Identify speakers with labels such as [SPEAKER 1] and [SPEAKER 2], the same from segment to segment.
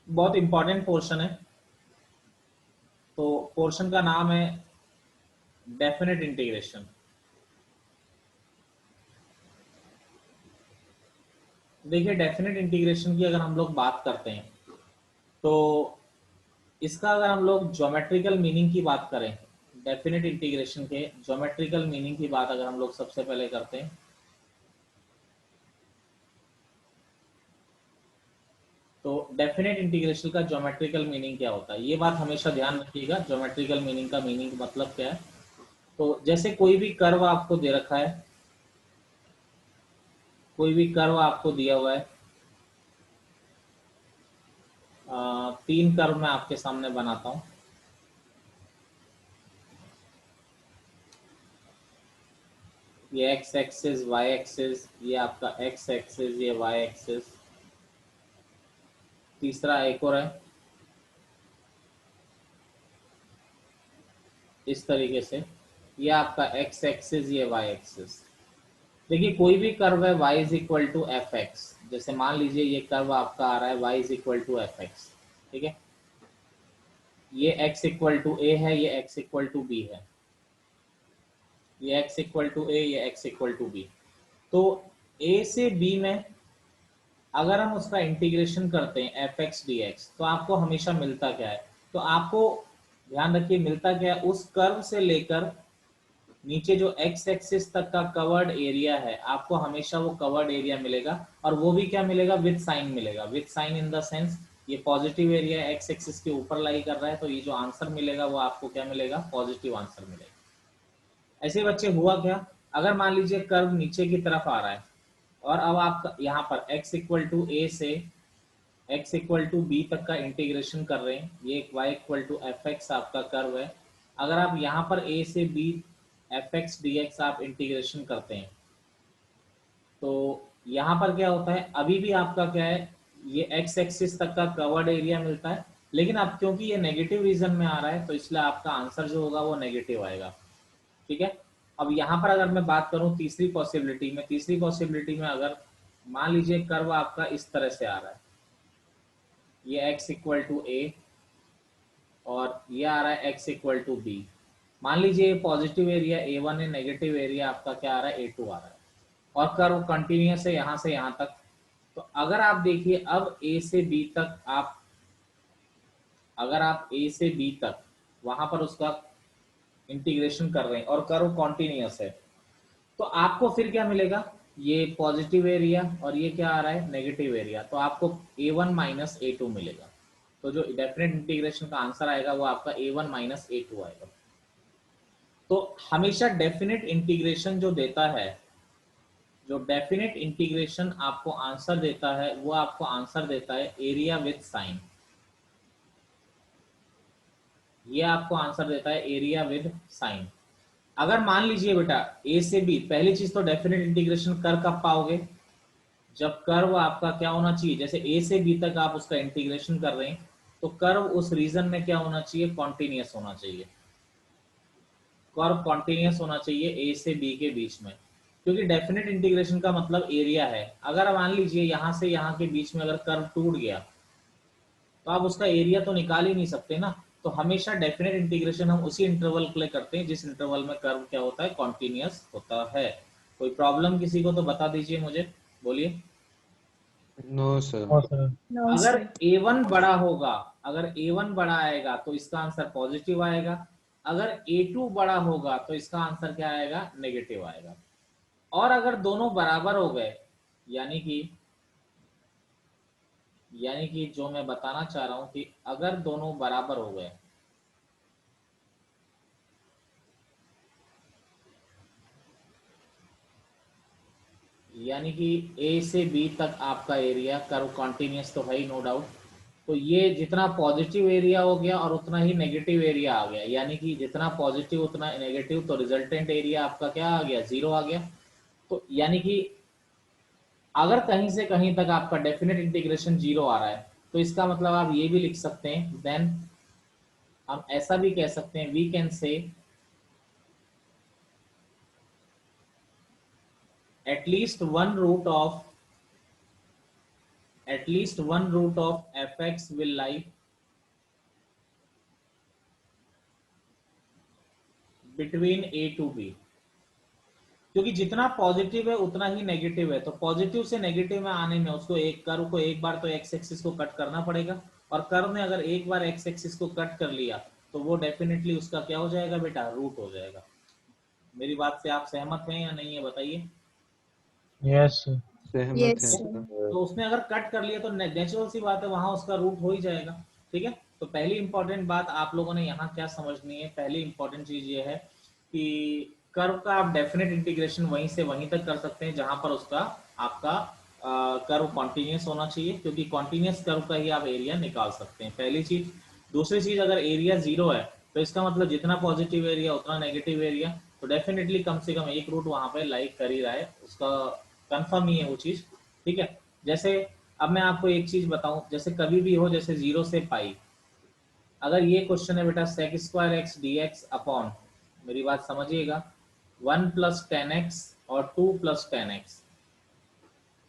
[SPEAKER 1] बहुत important portion है। तो पोर्शन का नाम है डेफिनेट इंटीग्रेशन। देखिए, डेफिनेट इंटीग्रेशन की अगर हम लोग बात करते हैं तो इसका अगर हम लोग ज्योमेट्रिकल मीनिंग की बात करें, डेफिनेट इंटीग्रेशन के ज्योमेट्रिकल मीनिंग की बात अगर हम लोग सबसे पहले करते हैं तो डेफिनेट इंटीग्रेशन का ज्योमेट्रिकल मीनिंग क्या होता है, ये बात हमेशा ध्यान रखिएगा। ज्योमेट्रिकल मीनिंग का मीनिंग मतलब क्या है? तो जैसे कोई भी कर्व आपको दे रखा है, कोई भी कर्व आपको दिया हुआ है, तीन कर्व मैं आपके सामने बनाता हूं। ये एक्स एक्सिस, वाई एक्सिस, ये आपका एक्स एक्सिस, ये वाई एक्सिस। तीसरा एक और है इस तरीके से, ये आपका एक्स एक्सिस, ये वाई एक्सिस। देखिए, कोई भी कर्व है y is equal to f x. जैसे मान लीजिए ये कर्व आपका आ रहा है y is equal to f x, ठीक है। ये x इक्वल टू ए है, ये x इक्वल टू बी है, ये x इक्वल टू ए, ये x इक्वल टू बी। तो a से b में अगर हम उसका इंटीग्रेशन करते हैं एफ एक्स डी एक्स, तो आपको हमेशा मिलता क्या है? तो आपको ध्यान रखिए, मिलता क्या है? उस कर्व से लेकर नीचे जो एक्स एक्सिस तक का कवर्ड एरिया है, आपको हमेशा वो कवर्ड एरिया मिलेगा। और वो भी क्या मिलेगा? विद साइन मिलेगा। With sign in the sense ये पॉजिटिव एरिया एक्स एक्सिस के ऊपर लाई कर रहा है, तो ये जो आंसर मिलेगा वो आपको क्या मिलेगा? पॉजिटिव आंसर मिलेगा। ऐसे बच्चे हुआ क्या, अगर मान लीजिए कर्व नीचे की तरफ आ रहा है और अब आप यहाँ पर x इक्वल टू ए से x इक्वल टू बी तक का इंटीग्रेशन कर रहे हैं, ये एक y equal to f x आपका कर्व है। अगर आप यहाँ पर a से b f x d x आप इंटीग्रेशन करते हैं तो यहाँ पर क्या होता है? अभी भी आपका क्या है? ये x एक्सिस तक का कवर्ड एरिया मिलता है, लेकिन अब क्योंकि ये नेगेटिव रीजन में आ रहा है तो इसलिए आपका आंसर जो होगा वो नेगेटिव आएगा, ठीक है। अब यहाँ पर अगर मैं बात करूँ तीसरी पॉसिबिलिटी में, तीसरी पॉसिबिलिटी में अगर मान लीजिए कर्व आपका इस तरह से आ रहा है, ये x इक्वल टू ए और ये आ रहा है x इक्वल टू बी। मान लीजिए पॉजिटिव एरिया a1 है, नेगेटिव एरिया आपका क्या आ रहा है? a2 आ रहा है, और कर्व कंटिन्यूस है यहाँ से यहाँ तक। तो अगर आप देखिए, अब a से b तक आप, अगर आप a से b तक वहां पर उसका इंटीग्रेशन कर रहे हैं और कर्व कॉन्टिन्यूस है, तो आपको फिर क्या मिलेगा? ये पॉजिटिव एरिया और ये क्या आ रहा है? Negative area. तो आपको a1 माइनस a2 मिलेगा। तो जो डेफिनेट इंटीग्रेशन का आंसर आएगा वो आपका a1 माइनस a2 आएगा। तो हमेशा डेफिनेट इंटीग्रेशन जो देता है, जो डेफिनेट इंटीग्रेशन आपको आंसर देता है, वो आपको आंसर देता है एरिया विद साइन। ये आपको आंसर देता है एरिया विद साइन। अगर मान लीजिए बेटा ए से बी, पहली चीज तो डेफिनेट इंटीग्रेशन कर कब पाओगे? जब कर्व आपका क्या होना चाहिए? जैसे ए से बी तक आप उसका इंटीग्रेशन कर रहे हैं तो कर्व उस रीजन में क्या होना चाहिए? कॉन्टिन्यूस होना चाहिए। कर्व कॉन्टिन्यूस होना चाहिए ए से बी के बीच में, क्योंकि डेफिनेट इंटीग्रेशन का मतलब एरिया है। अगर मान लीजिए यहाँ से यहाँ के बीच में अगर कर्व टूट गया तो आप उसका एरिया तो निकाल ही नहीं सकते ना। तो हमेशा डेफिनेट इंटीग्रेशन हम उसी इंटरवल के लिए करते हैं जिस इंटरवल में कर्व क्या होता है? कॉन्टिन्यूस होता है। कोई प्रॉब्लम किसी को तो बता दीजिए मुझे, बोलिए।
[SPEAKER 2] No sir.
[SPEAKER 3] हाँ सर।
[SPEAKER 4] नो
[SPEAKER 1] अगर
[SPEAKER 4] सर।
[SPEAKER 1] a1 बड़ा होगा, अगर a1 बड़ा आएगा तो इसका आंसर पॉजिटिव आएगा। अगर a2 बड़ा होगा तो इसका आंसर क्या आएगा? नेगेटिव आएगा। और अगर दोनों बराबर हो गए, यानी कि जो मैं बताना चाह रहा हूं कि अगर दोनों बराबर हो गए, यानी कि ए से बी तक आपका एरिया कर्व कॉन्टिन्यूस तो है ही, नो डाउट। तो ये जितना पॉजिटिव एरिया हो गया और उतना ही नेगेटिव एरिया आ गया, यानी कि जितना पॉजिटिव उतना नेगेटिव, तो रिजल्टेंट एरिया आपका क्या आ गया? जीरो आ गया। तो यानी कि अगर कहीं से कहीं तक आपका डेफिनेट इंटीग्रेशन जीरो आ रहा है तो इसका मतलब आप ये भी लिख सकते हैं, देन हम ऐसा भी कह सकते हैं, वी कैन से at least one root of at least one root of fx will lie between a to b, क्योंकि जितना पॉजिटिव है उतना ही नेगेटिव है, तो पॉजिटिव से नेगेटिव में आने में उसको एक कर्व को एक बार तो एक्स एक्सिस को कट करना पड़ेगा, और कर्व ने अगर एक बार एक्स एक्सिस को कट कर लिया तो वो डेफिनेटली उसका क्या हो जाएगा बेटा, रूट हो जाएगा। मेरी बात से आप सहमत हैं या नहीं है बताइए?
[SPEAKER 3] यस
[SPEAKER 2] सहमत
[SPEAKER 4] Yes,
[SPEAKER 2] है
[SPEAKER 4] sir.
[SPEAKER 2] सर।
[SPEAKER 1] तो उसने अगर कट कर लिया तो नेचुरल सी बात है वहां उसका रूट हो ही जाएगा। ठीक है, तो पहली इंपॉर्टेंट बात आप लोगों ने यहाँ क्या समझनी है, पहली इंपॉर्टेंट चीज ये है कि कर्व का आप डेफिनेट इंटीग्रेशन वहीं से वहीं तक कर सकते हैं जहां पर उसका आपका कर्व कॉन्टिन्यूस होना चाहिए, क्योंकि कॉन्टिन्यूस कर्व का ही आप एरिया निकाल सकते हैं, पहली चीज। दूसरी चीज, अगर एरिया 0 है तो इसका मतलब जितना पॉजिटिव एरिया उतना नेगेटिव एरिया, तो डेफिनेटली कम से कम एक रूट वहां पे लाइक कर ही रहा है, उसका कंफर्म ही है वो चीज। ठीक है, जैसे अब मैं आपको एक चीज बताऊं, जैसे कभी भी हो, जैसे 0 से पाई, अगर ये क्वेश्चन है बेटा sec square x d x upon, मेरी बात समझिएगा, 1 प्लस 10x और 2 प्लस 10x,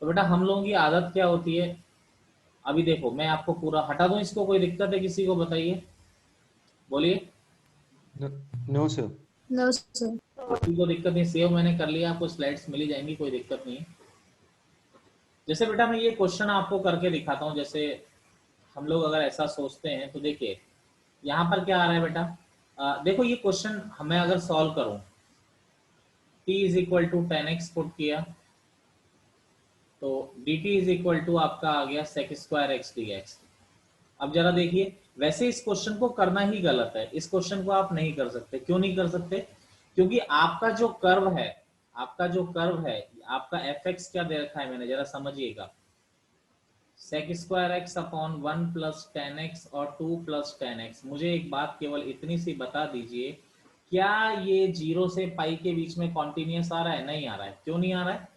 [SPEAKER 1] तो बेटा हम लोगों की आदत क्या होती है, अभी देखो मैं आपको पूरा हटा दूं इसको, कोई दिक्कत है किसी को बताइए, बोलिए।
[SPEAKER 2] No sir.
[SPEAKER 4] No, sir.
[SPEAKER 1] किसी को दिक्कत नहीं, सेव मैंने कर लिया, आपको स्लाइड्स मिली जाएंगी, कोई दिक्कत नहीं है। जैसे बेटा मैं ये क्वेश्चन आपको करके दिखाता हूँ, जैसे हम लोग अगर ऐसा सोचते हैं तो देखिए यहाँ पर क्या आ रहा है बेटा, देखो ये क्वेश्चन मैं अगर सॉल्व करूं, t is equal to 10x put किया तो dt इज इक्वल टू आपका आ गया sec square x d x. अब जरा देखिए, वैसे इस क्वेश्चन को करना ही गलत है, इस क्वेश्चन को आप नहीं कर सकते। क्यों नहीं कर सकते? क्योंकि आपका जो कर्व है, आपका जो कर्व है, आपका fx क्या दे रखा है मैंने, जरा समझिएगा, sec square x upon 1 plus 10x और 2 प्लस 10x। मुझे एक बात केवल इतनी सी बता दीजिए, क्या ये 0 से पाई के बीच में कॉन्टिन्यूस आ रहा है? नहीं आ रहा है। क्यों नहीं आ रहा है?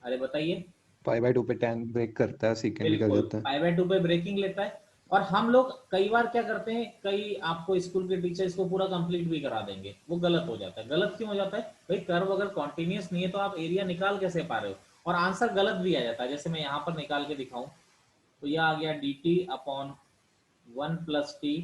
[SPEAKER 1] अरे बताइए।
[SPEAKER 2] π/2 पे 10 ब्रेक करता है, सेकंड निकल
[SPEAKER 1] बिल्कुल,
[SPEAKER 2] जाता है।
[SPEAKER 1] π/2 पे ब्रेकिंग लेता है, और हम लोग कई बार क्या करते हैं, कई आपको स्कूल के टीचर इसको पूरा कंप्लीट भी करा देंगे, वो गलत हो जाता है। गलत क्यों हो जाता है भाई? कर्व अगर कॉन्टिन्यूस नहीं है तो आप एरिया निकाल कैसे पा रहे हो, और आंसर गलत भी आ जाता है। जैसे मैं यहाँ पर निकाल के दिखाऊं तो यह आ गया dt upon 1 plus T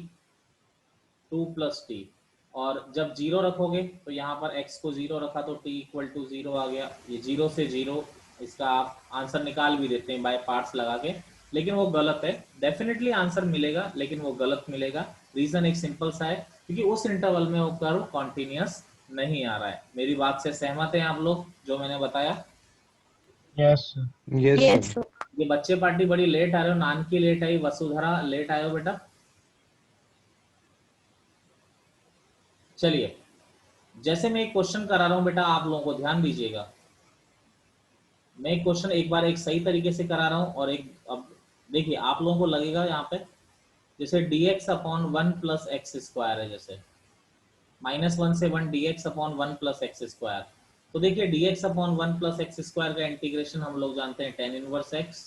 [SPEAKER 1] 2 plus T, और जब 0 रखोगे तो यहाँ पर x को 0 रखा तो t इक्वल टू 0 आ गया। ये 0 से 0, इसका आप आंसर निकाल भी देते हैं बाय पार्ट्स लगा के, लेकिन वो गलत है। डेफिनेटली आंसर मिलेगा लेकिन वो गलत मिलेगा। रीजन एक सिंपल सा है, क्योंकि उस इंटरवल में वो कर्व कॉन्टिन्यूस नहीं आ रहा है। मेरी बात से सहमत हैं आप लोग जो मैंने बताया?
[SPEAKER 3] Yes
[SPEAKER 2] yes
[SPEAKER 4] Yes,
[SPEAKER 2] sir.
[SPEAKER 4] sir.
[SPEAKER 1] ये बच्चे पार्टी बड़ी लेट आ रहे हो, नानकी लेट आई, वसुधरा लेट आयो बेटा। चलिए, जैसे मैं एक क्वेश्चन करा रहा हूं बेटा, आप लोगों को ध्यान दीजिएगा, मैं एक क्वेश्चन एक बार एक सही तरीके से करा रहा हूं, और एक, अब देखिए आप लोगों को लगेगा यहाँ पे जैसे dx upon 1 plus x square है, जैसे -1 से 1 dx upon 1 plus x square. तो देखिए dx upon 1 plus x square का इंटीग्रेशन हम लोग जानते हैं tan इनवर्स x,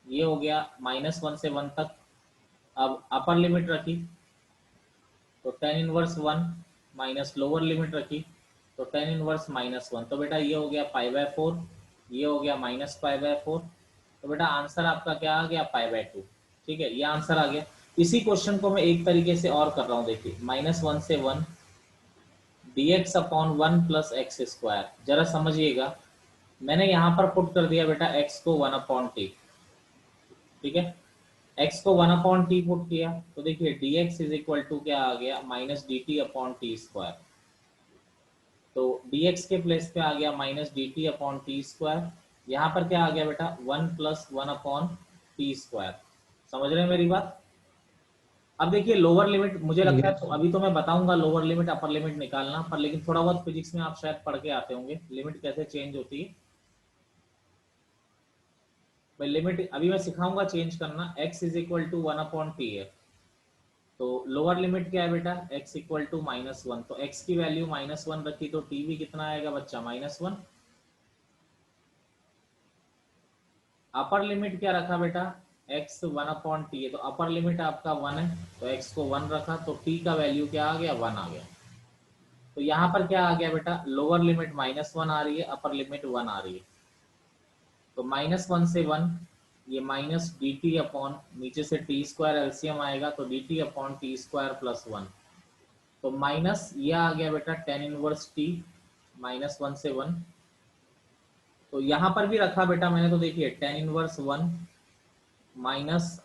[SPEAKER 1] ये हो गया -1 से 1 तक। अब अपर लिमिट रखी तो tan inverse 1 minus lower limit रखी तो tan इनवर्स -1, तो बेटा ये हो गया π/4, ये हो गया -π/4, तो बेटा आंसर आपका क्या आ गया? π/2। ठीक है, ये आंसर आ गया। इसी क्वेश्चन को मैं एक तरीके से और कर रहा हूँ, देखिए -1 से 1 dx upon 1 plus x square, जरा समझिएगा, मैंने यहाँ पर पुट कर दिया बेटा x को 1 अपॉन टी। ठीक है, x को 1 अपॉन टी पुट किया तो देखिए dx इज इक्वल टू क्या आ गया? Minus D T upon T square. तो dx के प्लेस पे आ गया minus D T upon T square, यहाँ पर क्या आ गया बेटा? 1 प्लस 1 अपॉन टी स्क्वायर। समझ रहे हैं मेरी बात? अब देखिए लोअर लिमिट, मुझे लगता है
[SPEAKER 2] Yes.
[SPEAKER 1] तो अभी तो मैं बताऊंगा लोअर लिमिट अपर लिमिट निकालना, पर लेकिन थोड़ा बहुत फिजिक्स में आप शायद पढ़ के आते होंगे लिमिट कैसे चेंज होती है। भाई लिमिट अभी मैं सिखाऊंगा चेंज करना। x is equal to 1 upon t है, तो लोअर लिमिट क्या है बेटा? x इक्वल टू -1, तो x की वैल्यू -1 रखी तो t भी कितना आएगा बच्चा? -1। अपर लिमिट क्या रखा बेटा? x 1 अपॉन टी है, तो अपर लिमिट आपका 1 है, तो x को 1 रखा तो t का वैल्यू क्या आ गया? 1 आ गया। तो यहाँ पर क्या आ गया बेटा? लोअर लिमिट -1 आ रही है, अपर लिमिट 1 आ रही है, तो -1 से 1, ये माइनस डी टी अपॉन नीचे से टी स्क्वायर एलसीएम आएगा तो D T upon T square plus 1, तो माइनस ये आ गया बेटा टेन इनवर्स टी, -1 से 1। तो यहाँ पर भी रखा बेटा मैंने, तो देखिए tan inverse 1 minus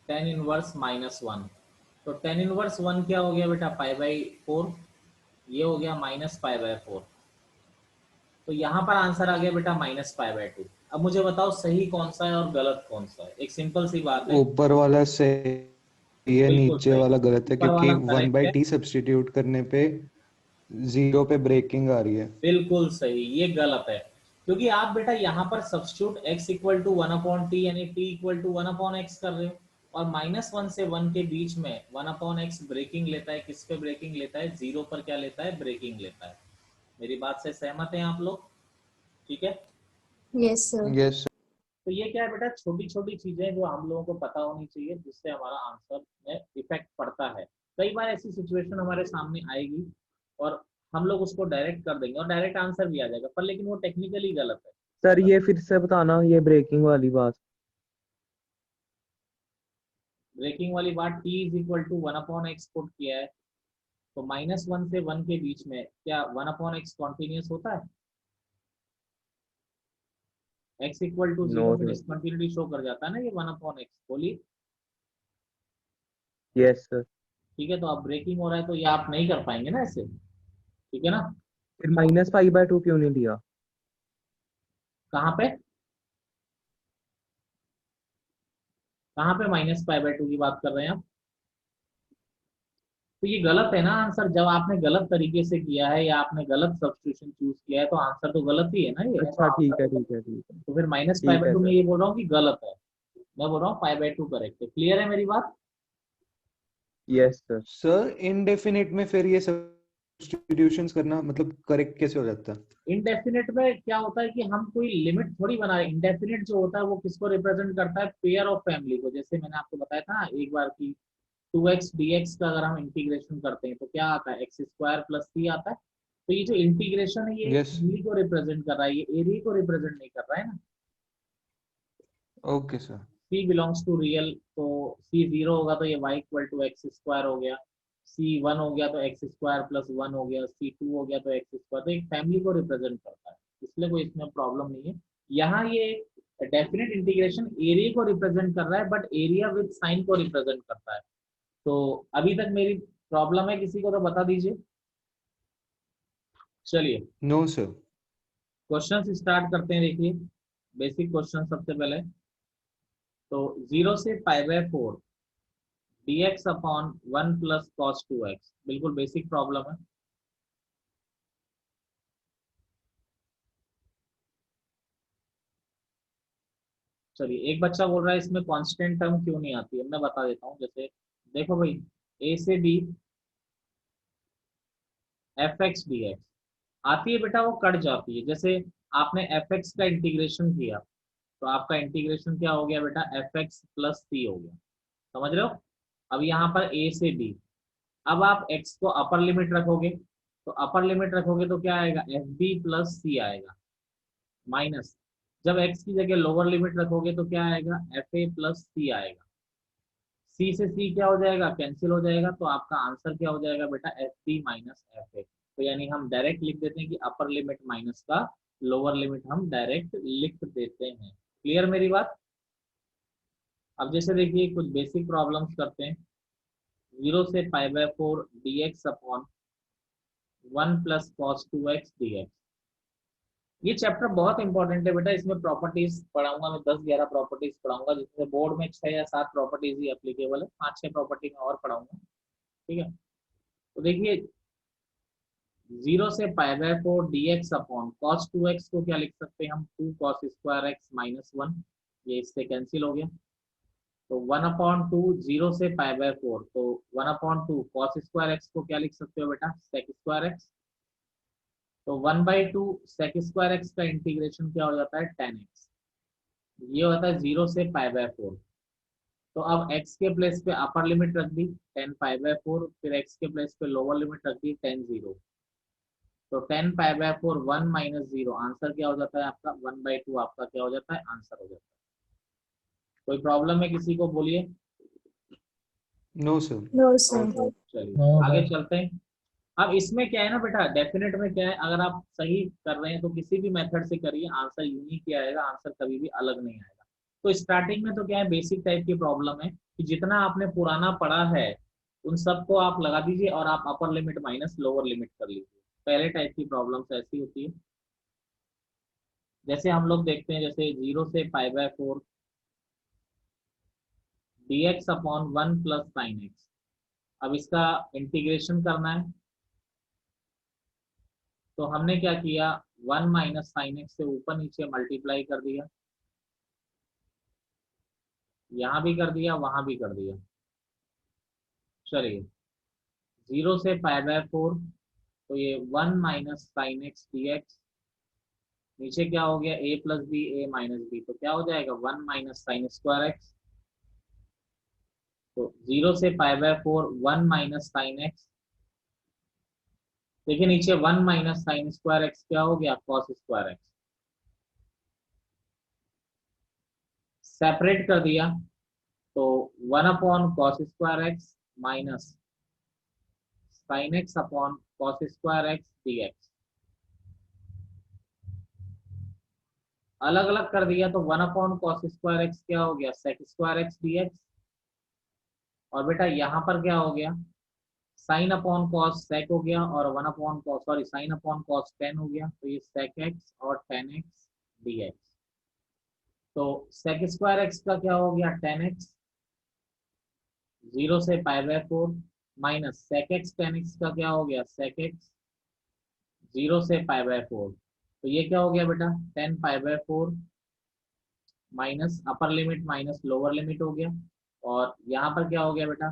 [SPEAKER 1] tan inverse -1, तो टेन इनवर्स 1 क्या हो गया बेटा π/4, ये हो गया -π/4। तो यहाँ पर आंसर आ गया बेटा -π/2। अब मुझे बताओ सही कौन सा है और गलत कौन सा है। एक सिंपल सी बात है,
[SPEAKER 2] ऊपर वाला सही है,
[SPEAKER 1] बिल्कुल
[SPEAKER 2] नीचे
[SPEAKER 1] सही,
[SPEAKER 2] वाला गलत है,
[SPEAKER 1] ऊपर
[SPEAKER 2] क्योंकि
[SPEAKER 1] वाला
[SPEAKER 2] वन
[SPEAKER 1] करेक्ट
[SPEAKER 2] बाई
[SPEAKER 1] है,
[SPEAKER 2] टी सब्सटीट्यूट करने पे 0 पे ब्रेकिंग आ रही है।
[SPEAKER 1] बिल्कुल सही, ये गलत है। क्योंकि आप बेटा यहाँ पर substitute x equal to 1/t यानी t इक्वल टू 1/x कर रहे हो, और -1 से 1 के बीच में 1/x ब्रेकिंग लेता है, किस पे ब्रेकिंग लेता है, 0 पर क्या लेता है, ब्रेकिंग लेता है। मेरी बात से सहमत हैं आप लोग? ठीक है,
[SPEAKER 4] यस सर।
[SPEAKER 2] यस
[SPEAKER 1] तो ये क्या है बेटा, छोटी छोटी चीजें जो हम लोगों को पता होनी चाहिए, जिससे हमारा आंसर में इफेक्ट पड़ता है। कई बार ऐसी सिचुएशन हमारे सामने आएगी और हम लोग उसको डायरेक्ट कर देंगे और डायरेक्ट आंसर भी आ जाएगा, पर लेकिन वो टेक्निकली गलत है।
[SPEAKER 5] सर ये फिर से बताना, ये ब्रेकिंग वाली बात।
[SPEAKER 1] ब्रेकिंग वाली बात, t is equal to 1/x put किया है, तो -1 से 1 के बीच में क्या 1/x कॉन्टिन्यूस होता है? x इक्वल टू 0
[SPEAKER 5] नो
[SPEAKER 1] में
[SPEAKER 5] सर।
[SPEAKER 1] डिसकंटिन्यूटी शो कर जाता है ना ये 1/x। बोलिए।
[SPEAKER 5] Yes sir.
[SPEAKER 1] ठीक है, तो अब ब्रेकिंग हो रहा है तो ये आप नहीं कर पाएंगे ना ऐसे, ठीक है ना।
[SPEAKER 5] फिर -π/2 क्यों नहीं दिया?
[SPEAKER 1] कहाँ पे, कहाँ पे -π/2 की बात कर रहे हैं आप? तो ये गलत है ना आंसर। जब आपने गलत तरीके से किया है या आपने गलत सब्स्टिट्यूशन चूज किया है तो आंसर तो गलत ही है ना ये।
[SPEAKER 5] अच्छा ठीक है ठीक है ठीक है
[SPEAKER 1] तो फिर
[SPEAKER 5] ठीक है
[SPEAKER 1] -π/2 में
[SPEAKER 5] सर।
[SPEAKER 1] ये बोल रहा हूँ कि गलत है, मैं बोल रहा हूँ π/2 करेक्ट है। क्लियर है मेरी बात?
[SPEAKER 5] Yes sir.
[SPEAKER 2] सर, इनडेफिनिट में फिर ये सब्स्टिट्यूशंस करना मतलब करेक्ट कैसे हो जाता है?
[SPEAKER 1] इनडेफिनेट में क्या होता है कि हम कोई लिमिट थोड़ी बना रहे हैं। इनडेफिनेट जो होता है वो किसको रिप्रेजेंट करता है, पेयर ऑफ फैमिली को। जैसे मैंने आपको बताया था ना एक बार की 2x dx का अगर हम इंटीग्रेशन करते हैं तो क्या आता है, x² + c आता है। तो ये जो इंटीग्रेशन है ये
[SPEAKER 2] यस
[SPEAKER 1] फैमिली को रिप्रेजेंट कर रहा है, ये एरिया को रिप्रेजेंट नहीं कर रहा है ना।
[SPEAKER 2] Okay sir.
[SPEAKER 1] c belongs to real, तो c 0 होगा तो ये y = x² हो गया, c 1 हो गया तो x² + 1 हो गया, c 2 हो गया तो x²। तो एक फैमिली को रिप्रेजेंट करता है, इसलिए कोई इसमें प्रॉब्लम नहीं है। यहाँ ये डेफिनेट इंटीग्रेशन एरिया को रिप्रेजेंट कर रहा है, बट एरिया विद साइन को रिप्रेजेंट करता है। तो अभी तक मेरी प्रॉब्लम है किसी को तो बता दीजिए। चलिए
[SPEAKER 2] नो सर।
[SPEAKER 1] क्वेश्चन स्टार्ट करते हैं। देखिए बेसिक क्वेश्चन सबसे पहले, तो 0 से π/4 dx अपॉन 1 + cos 2x, बिल्कुल बेसिक प्रॉब्लम है। चलिए एक बच्चा बोल रहा है इसमें कांस्टेंट टर्म क्यों नहीं आती है, मैं बता देता हूँ। जैसे देखो भाई, a से b fx dx आती है बेटा, वो कट जाती है। जैसे आपने fx का इंटीग्रेशन किया तो आपका इंटीग्रेशन क्या हो गया बेटा, fx + c हो गया, समझ रहे हो। अब यहाँ पर a से b, अब आप x को अपर लिमिट रखोगे, तो अपर लिमिट रखोगे तो क्या आएगा, fb + c आएगा, माइनस जब x की जगह लोअर लिमिट रखोगे तो क्या आएगा, fa + c आएगा। c से c क्या हो जाएगा, कैंसिल हो जाएगा, तो आपका आंसर क्या हो जाएगा बेटा, fb - fa। तो यानी हम डायरेक्ट लिख देते हैं कि अपर लिमिट माइनस का लोअर लिमिट हम डायरेक्ट लिख देते हैं। क्लियर मेरी बात? अब जैसे देखिए कुछ बेसिक प्रॉब्लम्स करते हैं। 0 से π/4 dx upon 1 + cos 2x dx, ये चैप्टर बहुत इंपॉर्टेंट है बेटा। इसमें प्रॉपर्टीज पढ़ाऊंगा मैं, 10-11 प्रॉपर्टीज पढ़ाऊंगा, जिसमें बोर्ड में 6 या 7 प्रॉपर्टीज ही एप्लीकेबल है, 5-6 प्रॉपर्टी में और पढ़ाऊंगा। ठीक है, तो देखिए 0 से π/4 dx अपॉन cos 2x को क्या लिख सकते हैं हम, 2 cos² x - 1, ये इससे कैंसिल हो गया। तो 1/2 0 से π/4, तो 1/2 cos² x को क्या लिख सकते हो बेटा, sec² x। तो 1/2 sec² x का इंटीग्रेशन क्या हो जाता है, tan x। ये होता है 0 से π/4। तो अब x के प्लेस पे अपर लिमिट रख दी tan π/4, फिर x के प्लेस पे लोअर लिमिट रख दी tan 0। तो 10 π/4 1 - 0 आंसर क्या हो जाता है आपका 1/2 आपका क्या हो जाता है आंसर हो जाता है। कोई प्रॉब्लम है किसी को बोलिए।
[SPEAKER 2] No sir.
[SPEAKER 4] No sir.
[SPEAKER 1] चलिए
[SPEAKER 3] No,
[SPEAKER 1] आगे
[SPEAKER 3] sir.
[SPEAKER 1] चलते हैं। अब इसमें क्या है ना बेटा, डेफिनेट में क्या है, अगर आप सही कर रहे हैं तो किसी भी मेथड से करिए आंसर यूनिक ही आएगा, आंसर कभी भी अलग नहीं आएगा। तो स्टार्टिंग में तो क्या है, बेसिक टाइप की प्रॉब्लम है कि जितना आपने पुराना पढ़ा है उन सबको आप लगा दीजिए और आप अपर लिमिट माइनस लोअर लिमिट कर लीजिए। पहले टाइप की प्रॉब्लम्स ऐसी होती है। जैसे हम लोग देखते हैं, जैसे 0 से π/4 dx अपॉन 1 + sin x। अब इसका इंटीग्रेशन करना है तो हमने क्या किया, 1 - sin x से ऊपर नीचे मल्टीप्लाई कर दिया, यहां भी कर दिया वहां भी कर दिया। चलिए 0 से π/4 तो ये 1 - sin x dx, नीचे क्या हो गया a + b a - b, तो क्या हो जाएगा 1 - sin² x। तो 0 से π/4 1 - sin x, देखिए नीचे 1 - sin² x क्या हो गया cos² x। सेपरेट कर दिया तो 1/cos² x minus sin x upon cos² x dx। अलग अलग कर दिया तो 1/cos² x क्या हो गया sec² x dx। और बेटा यहाँ पर क्या हो गया, साइन अपॉन कॉस सेक हो गया और 1/cos, sorry sine upon cos tan हो गया, तो ये sec x और tan x dx। तो sec² x का क्या हो गया tan x 0 से π/4 minus sec x tan x का क्या हो गया sec x 0 से π/4। तो ये क्या हो गया बेटा 10 π/4 minus upper limit minus lower limit हो गया। और यहाँ पर क्या हो गया बेटा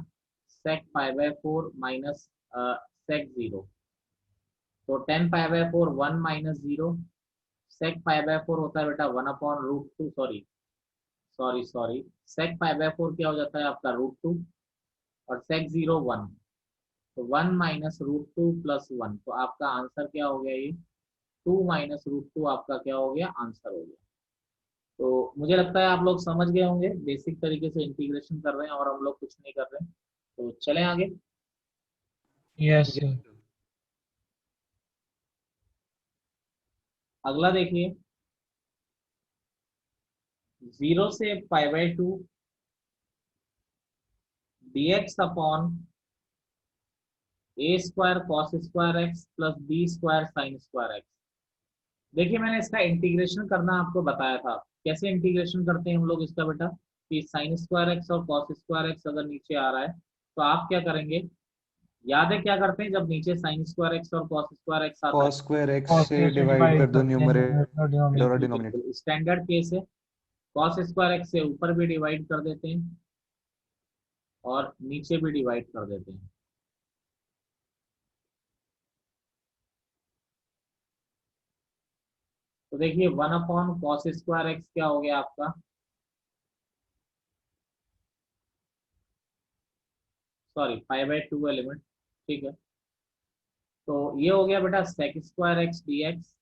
[SPEAKER 1] sec π/4 माइनस sec 0। तो 10 π/4 1 - 0, sec π/4 होता है बेटा 1/√2, सॉरी सॉरी सॉरी sec π/4 क्या हो जाता है आपका √2 और sec 0 1, तो 1 - √2 + 1, तो आपका आंसर क्या हो गया, ये 2 - √2 आपका क्या हो गया आंसर हो गया। तो मुझे लगता है आप लोग समझ गए होंगे, बेसिक तरीके से इंटीग्रेशन कर रहे हैं और हम लोग कुछ नहीं कर रहे हैं। तो चलें आगे।
[SPEAKER 3] Yes, sir.
[SPEAKER 1] अगला देखिए 0 से π/2 dx upon a² cos² x + b² sin² x। देखिए मैंने इसका इंटीग्रेशन करना आपको बताया था, कैसे इंटीग्रेशन करते हैं हम लोग इसका बेटा, कि sin² x और cos² x अगर नीचे आ रहा है तो आप क्या करेंगे, याद है क्या करते हैं जब नीचे sin² x और cos² x आता है,
[SPEAKER 2] cos² x
[SPEAKER 3] Cos
[SPEAKER 2] से
[SPEAKER 3] से
[SPEAKER 2] डिवाइड
[SPEAKER 3] divide
[SPEAKER 2] कर दो
[SPEAKER 3] करते हैं
[SPEAKER 2] न्यूमरेटर और
[SPEAKER 3] denominator.
[SPEAKER 2] डिनोमिनेटर।
[SPEAKER 1] बिल्कुल स्टैंडर्ड केस है, cos² x से ऊपर भी डिवाइड कर देते हैं और नीचे भी डिवाइड कर देते हैं। तो देखिए 1/cos² x क्या हो गया आपका, सॉरी π/2 एलिमेंट, ठीक है। तो ये हो गया बेटा sec² x dx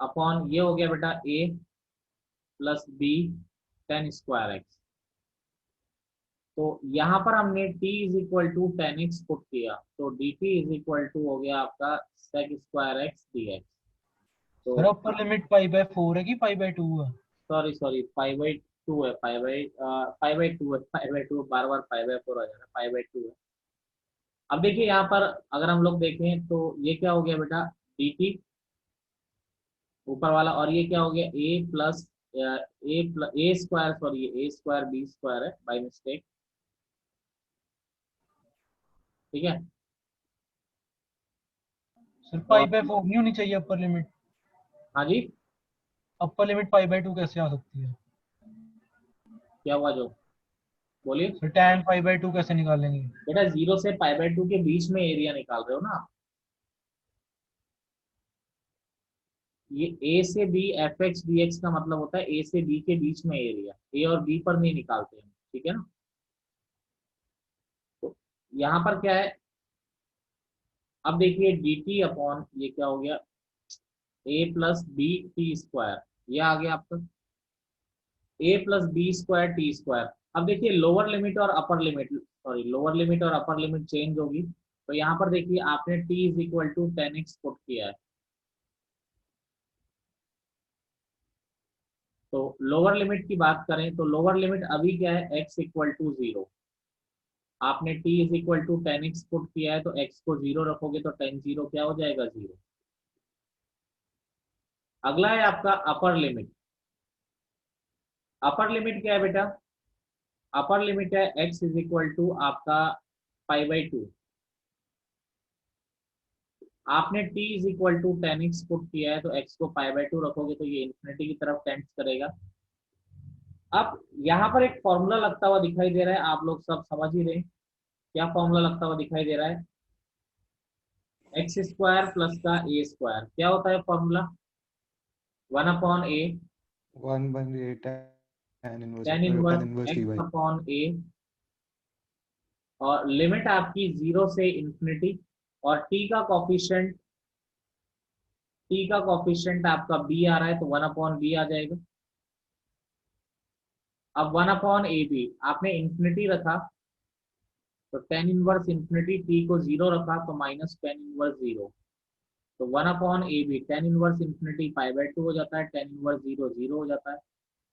[SPEAKER 1] अपॉन ये हो गया बेटा a + b tan² x। तो यहाँ पर हमने t = tan x पुट किया, तो dt हो गया आपका sec² x dx। तो
[SPEAKER 3] सर अपर लिमिट π/4 है कि π/2 है?
[SPEAKER 1] सॉरी सॉरी π/2 है, π/2 बार बार π/4 आ जा रहा है, π/2 है। अब देखिए यहाँ पर अगर हम लोग देखें तो ये क्या हो गया बेटा dt ऊपर वाला, और ये क्या हो गया a² सॉरी ये a² b² है बाय मिस्टेक, ठीक है।
[SPEAKER 3] सर
[SPEAKER 1] और
[SPEAKER 3] π/4 नहीं होनी चाहिए अपर लिमिट?
[SPEAKER 1] हाँ जी
[SPEAKER 3] अपर लिमिट π/2 कैसे आ सकती है?
[SPEAKER 1] क्या हुआ जो बोलिए
[SPEAKER 3] सर tan π/2 कैसे निकालेंगे?
[SPEAKER 1] बेटा, 0 से π/2 के बीच में एरिया निकाल रहे हो ना आप। ये a से b fx dx का मतलब होता है a से b के बीच में एरिया, a और b पर नहीं निकालते हैं, ठीक है ना। यहाँ पर क्या है, अब देखिए dt अपॉन ये क्या हो गया a plus b t square, ये आ गया आपका a plus b square t square. अब देखिए लोअर लिमिट और upper limit, sorry lower limit और अपर लिमिट चेंज होगी। तो यहाँ पर देखिए आपने t is equal to 10x put किया है, तो लोअर लिमिट की बात करें तो लोअर लिमिट अभी क्या है, x इक्वल टू 0। आपने t is equal to 10x put किया है, तो x को 0 रखोगे तो 10 0 क्या हो जाएगा, 0। अगला है आपका अपर लिमिट। अपर लिमिट क्या है बेटा, अपर लिमिट है x इज इक्वल टू आपका π/2। आपने t is equal to 10x put किया है, तो x को π/2 रखोगे तो ये इन्फिनिटी की तरफ टेंड करेगा। अब यहाँ पर एक फॉर्मूला लगता हुआ दिखाई दे रहा है, आप लोग सब समझ ही रहे हैं क्या फॉर्मूला लगता हुआ दिखाई दे रहा है, एक्स स्क्वायर प्लस का ए स्क्वायर। क्या होता है formula, 1/a
[SPEAKER 2] 1/8 tan inverse
[SPEAKER 1] tan inverse
[SPEAKER 2] dy।
[SPEAKER 1] x upon a, और लिमिट आपकी 0 से इंफिनिटी, और t का कोफिशिएंट आपका b आ रहा है, तो 1/b आ जाएगा। अब 1/ab आपने इंफिनिटी रखा, तो tan इनवर्स इंफिनिटी, t को 0 रखा तो माइनस tan इनवर्स 0, तो 1/ab tan इनवर्स इंफिनिटी π/2 हो जाता है, tan इनवर्स 0 0 हो जाता है।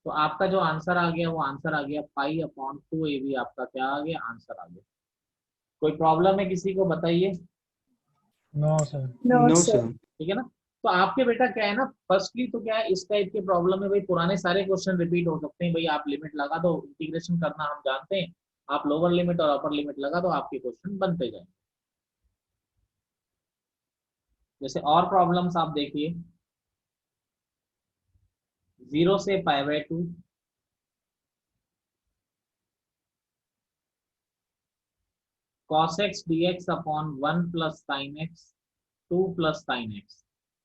[SPEAKER 1] तो आपका जो आंसर आ गया वो आंसर आ गया π/2ab, आपका क्या आ गया, आंसर आ गया। कोई प्रॉब्लम है किसी को, बताइए।
[SPEAKER 3] No sir.
[SPEAKER 2] No sir.
[SPEAKER 1] ठीक है ना। तो आपके बेटा क्या है ना, फर्स्टली तो क्या है, इस टाइप के प्रॉब्लम में भाई पुराने सारे क्वेश्चन रिपीट हो सकते हैं। भाई आप लिमिट लगा दो, इंटीग्रेशन करना हम जानते हैं, आप लोअर लिमिट और अपर लिमिट लगा दो, आपके क्वेश्चन बनते जाए। जैसे और प्रॉब्लम्स आप देखिए, 0 से π/2, cos x dx upon 1 plus sine x 2 plus sine x.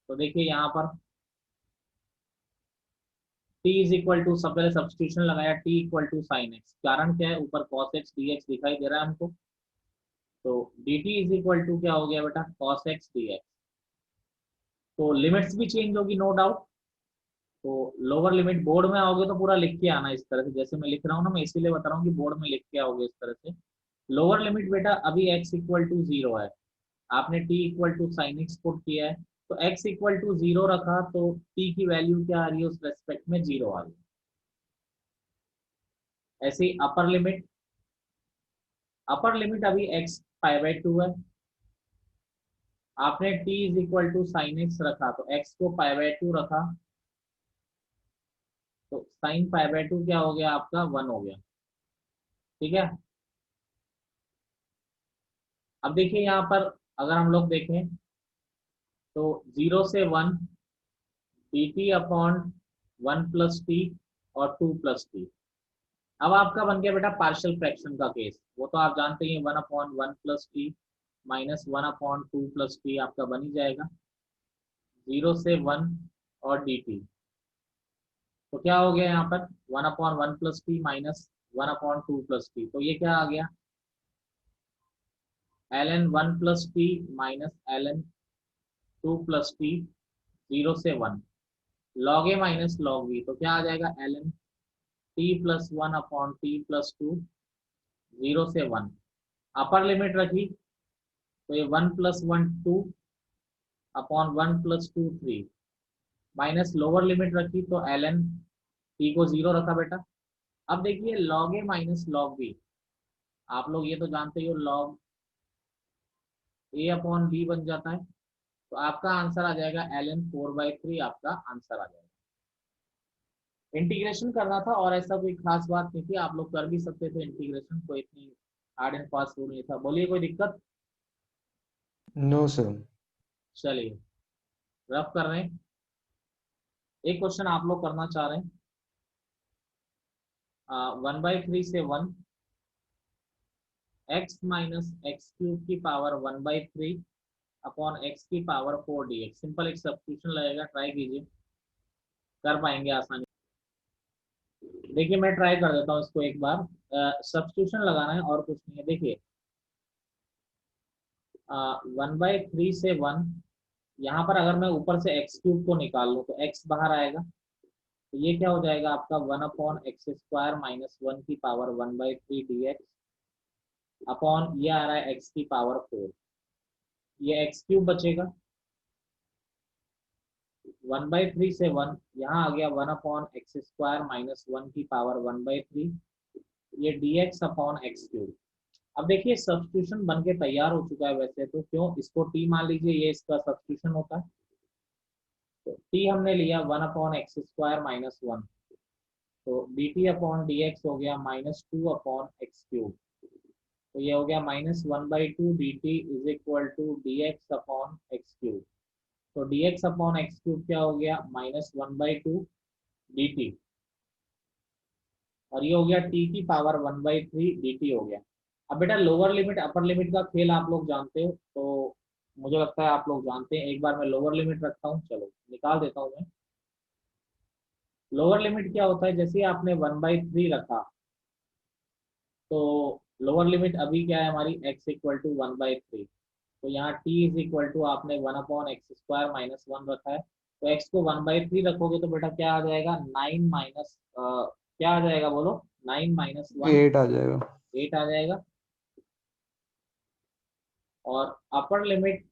[SPEAKER 1] तो देखिए यहाँ पर t इज इक्वल टू, सब पहले सब्सटीट्यूशन लगाया, t equal to sine x, कारण क्या है, ऊपर cos x dx दिखाई दे रहा है हमको, तो dt इज इक्वल टू क्या हो गया बेटा, cos x dx। तो लिमिट्स भी चेंज होगी नो डाउट। तो लोअर लिमिट बोर्ड में आओगे तो पूरा लिख के आना इस तरह से, जैसे मैं लिख रहा हूँ ना, मैं इसीलिए बता रहा हूँ कि बोर्ड में लिख के आओगे इस तरह से। लोअर लिमिट बेटा अभी x इक्वल टू 0 है, आपने t equal to sine x put किया है, तो x इक्वल टू 0 रखा, तो t की वैल्यू क्या आ रही है, उस रेस्पेक्ट में 0 आ रही है। ऐसे ही अपर लिमिट अभी x π/2 है, आपने t is equal to sine x रखा, तो x को π/2 रखा, तो साइन π/2 क्या हो गया आपका, 1 हो गया। ठीक है। अब देखिए यहाँ पर अगर हम लोग देखें तो 0 से 1 dt अपॉन 1 प्लस टी और 2 प्लस टी। अब आपका बन गया बेटा पार्शियल फ्रैक्शन का केस, वो तो आप जानते हैं 1/1 plus T minus 1/2 plus T आपका बन ही जाएगा, 0 से 1 और dt। तो क्या हो गया यहाँ पर 1/1 plus T minus 1/2 plus T, तो ये क्या आ गया, ln 1 plus T minus ln 2 plus T, 0 से 1 log a minus log b, तो क्या आ जाएगा ln t plus 1/t plus 2, 0 से 1। अपर लिमिट रखी तो ये 1 plus 1 2 upon 1 plus 2 3, minus lower limit रखी तो ln t को 0 रखा बेटा। अब देखिए log a minus log b, आप लोग ये तो जानते ही हो, log a अपॉन b बन जाता है, तो आपका आंसर आ जाएगा ln 4/3, आपका आंसर आ जाएगा। इंटीग्रेशन करना था और ऐसा कोई खास बात नहीं थी, आप लोग कर भी सकते थे इंटीग्रेशन, कोई इतनी हार्ड एंड फास्ट रूल नहीं था। बोलिए कोई दिक्कत।
[SPEAKER 2] No sir.
[SPEAKER 1] चलिए रफ कर रहे हैं, एक क्वेश्चन आप लोग करना चाह रहे हैं, 1/3 से 1 x माइनस एक्स क्यूब की पावर 1/3 अपॉन x की पावर 4 dx। सिंपल एक सब्स्टिट्यूशन लगेगा, ट्राई कीजिए, कर पाएंगे आसानी। देखिए मैं ट्राई कर देता हूँ इसको एक बार, सब्स्टिट्यूशन लगाना है और कुछ नहीं है। देखिए 1/3 से 1 यहाँ पर अगर मैं ऊपर से एक्स क्यूब को निकाल लूँ तो एक्स बाहर आएगा, तो ये क्या हो जाएगा आपका 1/x² माइनस 1 की पावर 1/3 dx अपॉन ये आ रहा है x की पावर 4, ये एक्स क्यूब बचेगा 1/3 से 1 यहाँ आ गया 1/x² माइनस 1 की पावर 1/3, ये dx अपॉन एक्स क्यूब। अब देखिए सब्स्टिट्यूशन बन के तैयार हो चुका है वैसे तो, क्यों इसको t मान लीजिए, ये इसका सब्स्टिट्यूशन होता है, तो t हमने लिया 1/x² माइनस 1, तो dt अपॉन dx हो गया -2/x³, तो ये हो गया -1/2 dt is equal to dx upon x³। तो dx अपॉन x³ क्या हो गया -1/2 dt, और ये हो गया t की पावर 1/3 dt हो गया। अब बेटा लोअर लिमिट अपर लिमिट का खेल आप लोग जानते हो, तो मुझे लगता है आप लोग जानते हैं। एक बार मैं लोअर लिमिट रखता हूँ, चलो निकाल देता हूँ मैं। लोअर लिमिट क्या होता है, जैसे आपने 1/3 रखा तो लोअर लिमिट अभी क्या है हमारी x इक्वल टू 1/3, तो यहाँ t इज इक्वल टू आपने 1/x² माइनस 1 रखा है, तो x को 1/3 रखोगे तो बेटा क्या आ जाएगा 9 माइनस क्या आ जाएगा बोलो, 9 माइनस 1
[SPEAKER 2] 8 आ जाएगा।
[SPEAKER 1] 8 आ जाएगा। और अपर लिमिट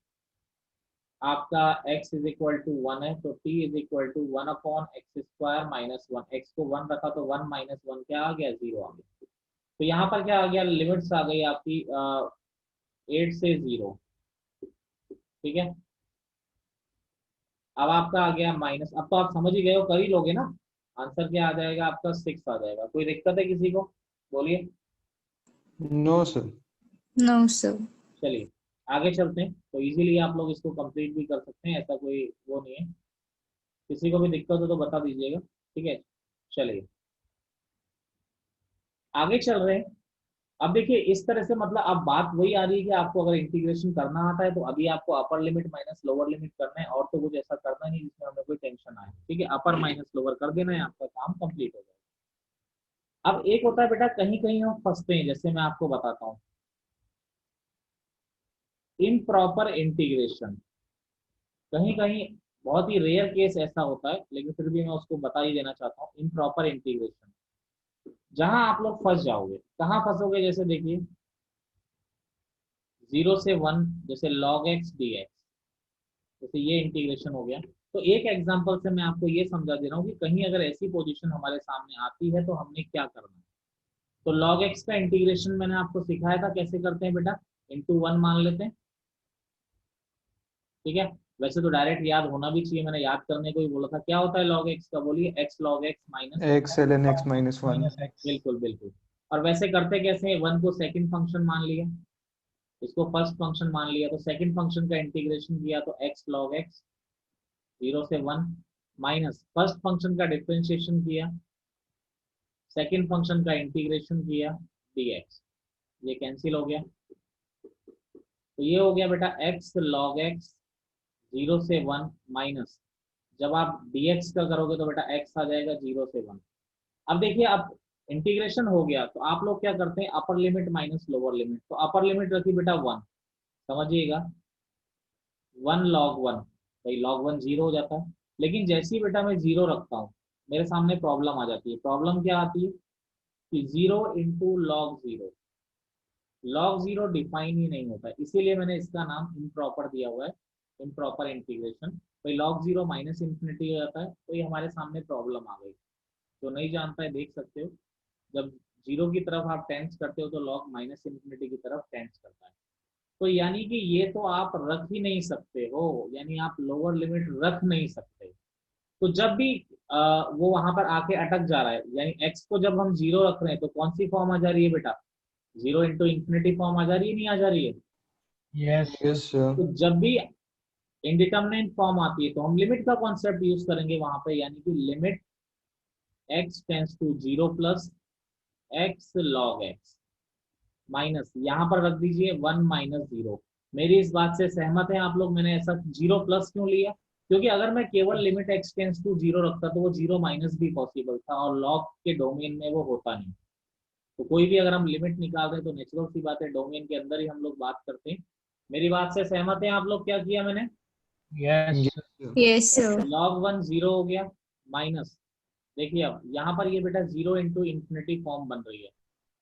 [SPEAKER 1] आपका x इज इक्वल टू 1 है, तो t is equal to 1/x² minus 1, x को 1 रखा तो 1 माइनस 1 क्या आ गया 0 आ गया। तो यहाँ पर क्या आ गया, लिमिट्स आ गई आपकी 8 से 0, ठीक है। अब आपका आ गया माइनस, अब तो आप समझ ही गए हो, कर ही लोगे ना, आंसर क्या आ जाएगा आपका 6 आ जाएगा। कोई दिक्कत है किसी को, बोलिए।
[SPEAKER 2] No sir.
[SPEAKER 4] No, sir.
[SPEAKER 1] चलिए आगे चलते हैं, तो इजीली आप लोग इसको कंप्लीट भी कर सकते हैं, ऐसा कोई वो नहीं है। किसी को भी दिक्कत हो तो बता दीजिएगा, ठीक है। चलिए आगे चल रहे हैं। अब देखिए इस तरह से मतलब अब बात वही आ रही है कि आपको अगर इंटीग्रेशन करना आता है तो अभी आपको अपर लिमिट माइनस लोअर लिमिट करना है, और तो कुछ ऐसा करना नहीं जिसमें हमें कोई टेंशन आए, ठीक है। अपर माइनस लोअर कर देना है, आपका काम कंप्लीट हो जाएगा। अब एक होता है बेटा कहीं कहीं हम फंसते हैं, जैसे मैं आपको बताता हूँ इम्प्रॉपर इंटीग्रेशन, कहीं कहीं बहुत ही रेयर केस ऐसा होता है, लेकिन फिर भी मैं उसको बता ही देना चाहता हूँ। इम्प्रॉपर इंटीग्रेशन जहां आप लोग फंस जाओगे, कहाँ फंसोगे, जैसे देखिए 0 से 1 जैसे log x dx, जैसे ये इंटीग्रेशन हो गया। तो एक एग्जांपल से मैं आपको ये समझा दे रहा हूँ कि कहीं अगर ऐसी पोजीशन हमारे सामने आती है तो हमने क्या करना है। तो log x का इंटीग्रेशन मैंने आपको सिखाया था कैसे करते हैं बेटा, इंटू 1 मान लेते हैं, ठीक है। वैसे तो डायरेक्ट याद होना भी चाहिए, मैंने याद करने को ही बोला था। क्या होता है log x का, बोलिए x log x minus,
[SPEAKER 2] x ln x minus 1।
[SPEAKER 3] Minus x.
[SPEAKER 1] बिल्कुल बिल्कुल। और वैसे करते कैसे हैं, 1 को सेकंड फंक्शन मान लिया, इसको फर्स्ट फंक्शन मान लिया, तो सेकंड फंक्शन का इंटीग्रेशन किया तो x log x 0 से 1 माइनस फर्स्ट फंक्शन का डिफरेंशिएशन किया, सेकंड फंक्शन का इंटीग्रेशन किया dx, ये कैंसिल हो गया। तो ये हो गया बेटा x log x 0 से 1 माइनस, जब आप dx का करोगे तो बेटा x आ जाएगा 0 से 1। अब देखिए अब इंटीग्रेशन हो गया तो आप लोग क्या करते हैं, अपर लिमिट माइनस लोअर लिमिट, तो अपर लिमिट रखी बेटा 1, समझिएगा 1 log 1, भाई log 1 0 हो जाता है। लेकिन जैसे ही बेटा मैं 0 रखता हूँ मेरे सामने प्रॉब्लम आ जाती है। प्रॉब्लम क्या आती है कि 0 इंटू लॉग 0, लॉग 0 डिफाइन ही नहीं होता है, इसीलिए मैंने इसका नाम इम्प्रॉपर दिया हुआ है, इम्प्रॉपर इंटीग्रेशन। भाई log 0 माइनस इन्फिनिटी हो जाता है, तो ये हमारे सामने प्रॉब्लम आ गई। जो नहीं जानता है देख सकते हो, जब 0 की तरफ आप टेंस करते हो तो लॉग माइनस इन्फिनिटी की तरफ टेंस करता है। तो यानी कि ये तो आप रख ही नहीं सकते हो, यानी आप लोअर लिमिट रख नहीं सकते। तो जब भी वो वहां पर आके अटक जा रहा है, यानी x को जब हम 0 रख रहे हैं तो कौन सी फॉर्म आ जा रही है बेटा, 0 इंटू इंफिनिटी फॉर्म आ जा रही है, नहीं आ जा रही है।
[SPEAKER 3] यस।
[SPEAKER 2] Yes sir.
[SPEAKER 1] तो जब भी इंडिटरमिनेट फॉर्म आती है तो हम लिमिट का कॉन्सेप्ट यूज करेंगे वहां पे, यानी कि limit x tends to 0 plus x log x minus, यहाँ पर रख दीजिए 1 माइनस 0। मेरी इस बात से सहमत है आप लोग, मैंने ऐसा 0 प्लस क्यों लिया, क्योंकि अगर मैं केवल लिमिट x टेंस टू 0 रखता तो वो 0 माइनस भी पॉसिबल था, और लॉग के डोमेन में वो होता नहीं। तो कोई भी अगर हम लिमिट निकाल रहे हैं तो नेचुरल सी बात है डोमेन के अंदर ही हम लोग बात करते हैं। मेरी बात से सहमत है आप लोग, क्या किया मैंने,
[SPEAKER 3] यस
[SPEAKER 4] Yes, sir.
[SPEAKER 1] log 1 0 हो गया माइनस, देखिए अब यहाँ पर ये बेटा 0 इंटू इन्फिनिटी फॉर्म बन रही है।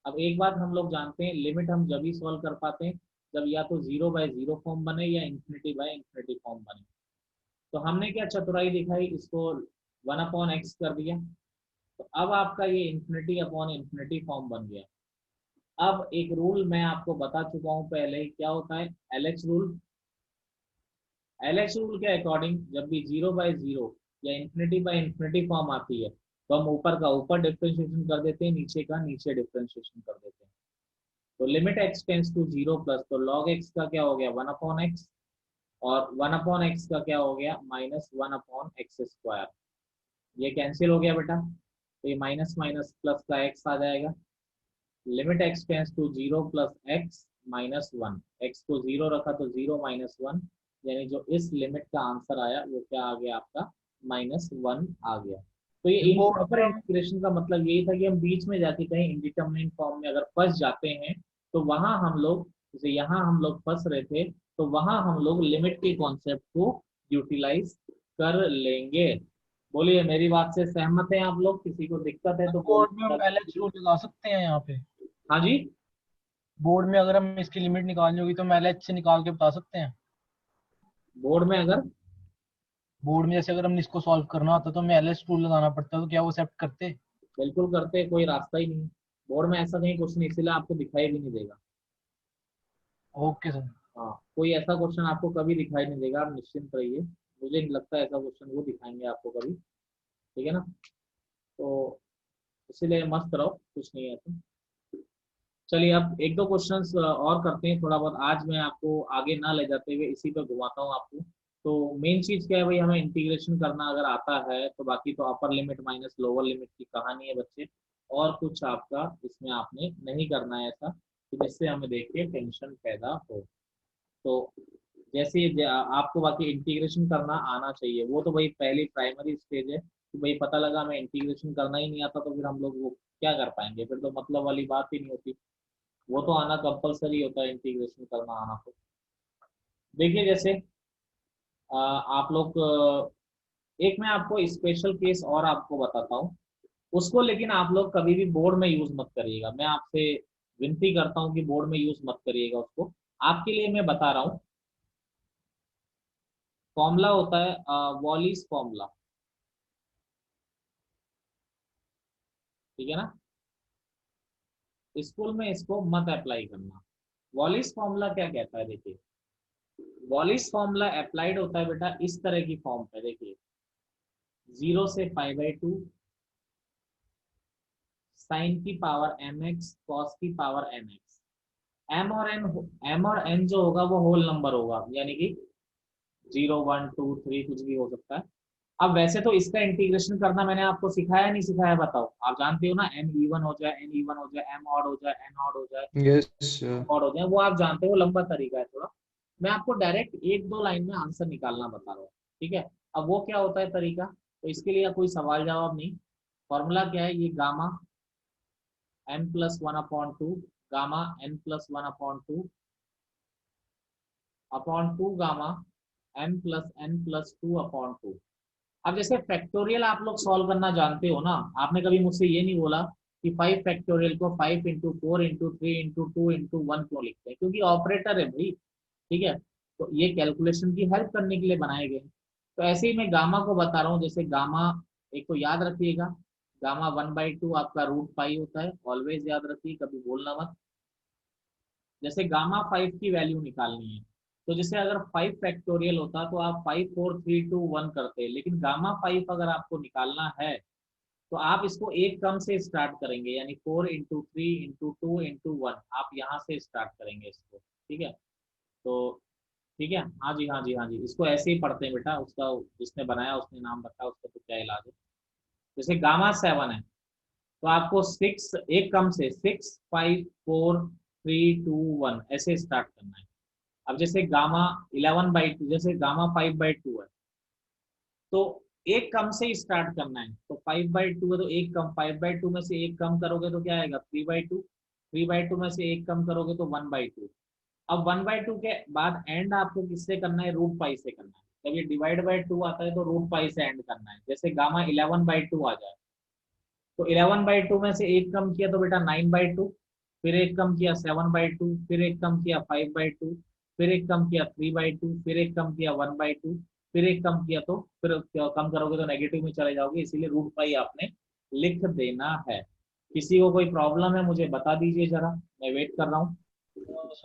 [SPEAKER 1] अब एक बात हम लोग जानते हैं, लिमिट हम जब ही सॉल्व कर पाते हैं जब या तो 0/0 फॉर्म बने या इन्फिनिटी/इन्फिनिटी फॉर्म बने। तो हमने क्या चतुराई दिखाई, इसको 1/x कर दिया, तो अब आपका ये इन्फिनिटी/इन्फिनिटी फॉर्म बन गया। अब एक रूल मैं आपको बता चुका हूँ पहले ही, क्या होता है LH रूल। LH रूल के अकॉर्डिंग जब भी 0/0 या इन्फिनिटी/इन्फिनिटी फॉर्म आती है तो हम ऊपर का ऊपर डिफ्रेंशिएशन कर देते हैं, नीचे का नीचे डिफ्रेंशिएशन कर देते हैं। तो limit x tends to 0 plus, तो log x का क्या हो गया 1/x, और 1/x का क्या हो गया -1/x²। ये कैंसिल हो गया बेटा, तो ये माइनस माइनस प्लस का x आ जाएगा। Limit x tends to 0 plus x -1, x को 0 रखा तो 0 -1, यानी जो इस लिमिट का आंसर आया वो क्या आ गया आपका -1 आ गया। तो ये इम्प्रॉपर इंटीग्रेशन का मतलब यही था कि हम बीच में जाके कहीं इंडिटरमिनेट फॉर्म में अगर फंस जाते हैं तो वहां हम लोग, जैसे यहाँ हम लोग फंस रहे थे, तो वहां हम लोग लिमिट के कॉन्सेप्ट को यूटिलाइज कर लेंगे। बोलिए मेरी बात से सहमत हैं आप लोग, किसी को दिक्कत है तो
[SPEAKER 3] बोर्ड में हम LH रूल लगा सकते हैं यहाँ पे।
[SPEAKER 1] हाँ जी,
[SPEAKER 3] बोर्ड में अगर हम इसकी लिमिट निकालनी होगी तो हम LH से निकाल के बता सकते हैं।
[SPEAKER 1] बोर्ड में अगर
[SPEAKER 3] बोर्ड में जैसे अगर हमने इसको सॉल्व करना होता तो हमें LH रूल लगाना पड़ता, तो क्या वो एक्सेप्ट करते?
[SPEAKER 1] बिल्कुल करते, कोई रास्ता ही नहीं। बोर्ड में ऐसा कहीं क्वेश्चन इसीलिए आपको दिखाई भी नहीं देगा।
[SPEAKER 3] Okay sir.
[SPEAKER 1] हाँ, कोई ऐसा क्वेश्चन आपको कभी दिखाई नहीं देगा, आप निश्चिंत रहिए। मुझे नहीं लगता ऐसा क्वेश्चन वो दिखाएंगे आपको कभी, ठीक है ना। तो इसीलिए मस्त रहो, कुछ नहीं है ऐसा। चलिए अब एक दो क्वेश्चंस और करते हैं थोड़ा बहुत, आज मैं आपको आगे ना ले जाते हुए इसी पे घुमाता हूँ आपको। तो मेन चीज क्या है भाई, हमें इंटीग्रेशन करना अगर आता है तो बाकी तो अपर लिमिट माइनस लोअर लिमिट की कहानी है बच्चे, और कुछ आपका इसमें आपने नहीं करना है ऐसा कि जिससे हमें देख के टेंशन पैदा हो। तो जैसे आपको बाकी इंटीग्रेशन करना आना चाहिए, वो तो भाई पहली प्राइमरी स्टेज है कि भाई पता लगा हमें इंटीग्रेशन करना ही नहीं आता तो फिर हम लोग वो क्या कर पाएंगे, फिर तो मतलब वाली बात ही नहीं होती। वो तो आना कंपलसरी होता है, इंटीग्रेशन करना आना। तो देखिए जैसे आप लोग एक मैं आपको स्पेशल केस और आपको बताता हूँ उसको, लेकिन आप लोग कभी भी बोर्ड में यूज मत करिएगा, मैं आपसे विनती करता हूँ कि बोर्ड में यूज मत करिएगा उसको। आपके लिए मैं बता रहा हूँ, फॉर्मूला होता है वॉलिस फॉर्मूला, ठीक है ना। स्कूल में इसको मत अप्लाई करना। वॉलिस फॉर्मूला क्या कहता है, देखिए वॉलिस फॉर्मूला अप्लाइड होता है बेटा इस तरह की फॉर्म पे, देखिए 0 से π/2 साइन की पावर mx कॉस की पावर mx। m और n जो होगा वो होल नंबर होगा, यानी कि 0 1 2 3 कुछ भी हो सकता है। अब वैसे तो इसका इंटीग्रेशन करना मैंने आपको सिखाया नहीं सिखाया, बताओ आप जानते हो ना, m even हो जाए n even हो जाए, m odd हो जाए, n odd हो जाए,
[SPEAKER 2] यस
[SPEAKER 1] odd हो जाए, वो आप जानते हो, लंबा तरीका है थोड़ा। मैं आपको डायरेक्ट एक दो लाइन में आंसर निकालना बता रहा हूँ, ठीक है। अब वो क्या होता है तरीका, तो इसके लिए कोई सवाल जवाब नहीं। फॉर्मूला क्या है, ये gamma n+1/2 gamma n+1/2 upon 2 gamma n+n+2/2। अब जैसे फैक्टोरियल आप लोग सॉल्व करना जानते हो ना, आपने कभी मुझसे ये नहीं बोला कि 5 फैक्टोरियल को 5 × 4 × 3 × 2 × 1 क्यों लिखते हैं, क्योंकि ऑपरेटर है भाई, ठीक है। तो ये कैलकुलेशन की हेल्प करने के लिए बनाए गए। तो ऐसे ही मैं गामा को बता रहा हूँ, जैसे गामा एक तो याद रखिएगा, गामा 1/2 आपका √π होता है, ऑलवेज याद रखिए, कभी बोलना मत। जैसे गामा 5 की वैल्यू निकालनी है, तो जैसे अगर 5 फैक्टोरियल होता तो आप 5 4 3 2 1 करते, लेकिन गामा 5 अगर आपको निकालना है तो आप इसको एक कम से स्टार्ट करेंगे, यानी 4 × 3 × 2 × 1, आप यहाँ से स्टार्ट करेंगे इसको, ठीक है। तो ठीक है, हाँ जी हाँ जी हाँ जी, इसको ऐसे ही पढ़ते हैं बेटा, उसका जिसने बनाया उसने नाम रखा, उसका तो क्या इलाज है। जैसे गामा 7 है तो आपको 6 एक कम से 6 5 4 3 2 1 ऐसे स्टार्ट करना है। अब जैसे गामा 11/2, जैसे गामा 5/2 है तो एक कम से स्टार्ट करना है, तो 5/2 है तो एक कम, 5/2 में से एक कम करोगे तो क्या आएगा 3/2, 3/2 में से एक कम करोगे तो 1/2। अब 1/2 के बाद एंड आपको किससे करना है, √π से करना है। जब ये डिवाइड बाय 2 आता है तो रूट पाई से एंड करना है। जैसे गामा 11/2 आ जाए तो 11/2 में से एक कम किया तो बेटा 9/2, फिर एक कम किया 7/2, फिर एक कम किया 5/2, फिर एक कम किया 3/2, फिर एक कम किया 1/2, फिर एक कम किया तो फिर कम करोगे तो नेगेटिव में चले जाओगे, इसीलिए रूट पाई आपने लिख देना है। किसी को कोई प्रॉब्लम है मुझे बता दीजिए जरा, मैं वेट कर रहा हूँ।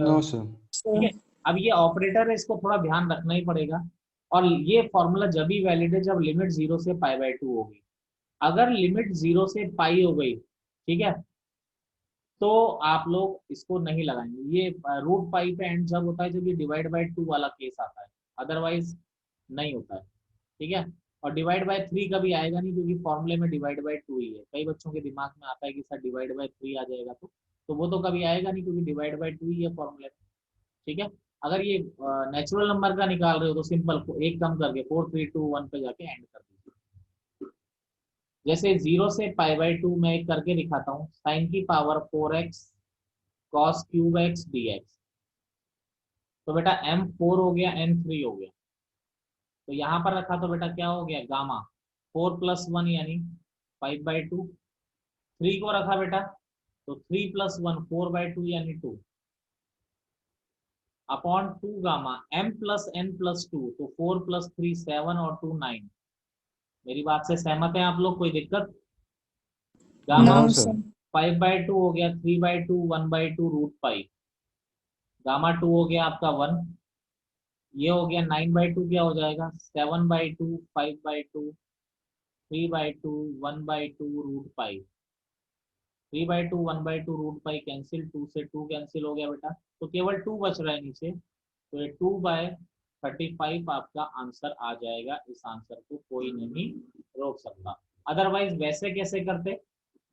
[SPEAKER 2] No sir.
[SPEAKER 1] ठीक है, अब ये ऑपरेटर है, इसको थोड़ा ध्यान रखना ही पड़ेगा। और ये फॉर्मूला जब ही वैलिड है जब लिमिट 0 से π/2 होगी। अगर लिमिट 0 से पाई हो गई, ठीक है, तो आप लोग इसको नहीं लगाएंगे। ये रूट पाई पे एंड जब होता है जब ये डिवाइड बाय 2 वाला केस आता है, अदरवाइज नहीं होता है। ठीक है, और डिवाइड बाय 3 कभी आएगा नहीं क्योंकि फॉर्मूले में डिवाइड बाय 2 ही है। कई बच्चों के दिमाग में आता है कि सर डिवाइड बाय 3 आ जाएगा, तो वो तो कभी आएगा नहीं क्योंकि डिवाइड बाय 2 ही है फॉर्मूले में। ठीक है, अगर ये नेचुरल नंबर का निकाल रहे हो तो सिंपल एक कम करके 4 3 2 1 पे जाके एंड कर दीजिए। जैसे 0 से π/2 में एक करके दिखाता हूँ, साइन की power 4x cos cube x dx। तो बेटा m4 हो गया, n3 हो गया, तो यहाँ पर रखा तो बेटा क्या हो गया, गामा 4 + 1 यानी 5/2। 3 को रखा बेटा तो 3 + 1 4/2 यानी 2 अपॉन 2 गामा m + n + 2, तो 4 + 3 7 और 2 9। मेरी बात से सहमत है आप लोग, कोई दिक्कत? Gamma
[SPEAKER 2] no
[SPEAKER 4] no
[SPEAKER 2] sir.
[SPEAKER 4] Sir.
[SPEAKER 1] 5/2 हो गया, 3/2 1/2 रूट पाई, गामा 2 हो गया आपका 1, ये हो गया 9/2 क्या हो जाएगा 7/2 5/2 3/2 1/2 root pi. 3/2 1/2 root pi cancel, 2 से 2 कैंसिल हो गया बेटा, तो केवल 2 बच रहा है नीचे, तो ये 2/35 आपका आंसर आ जाएगा। इस आंसर को कोई नहीं रोक सकता। अदरवाइज वैसे कैसे करते,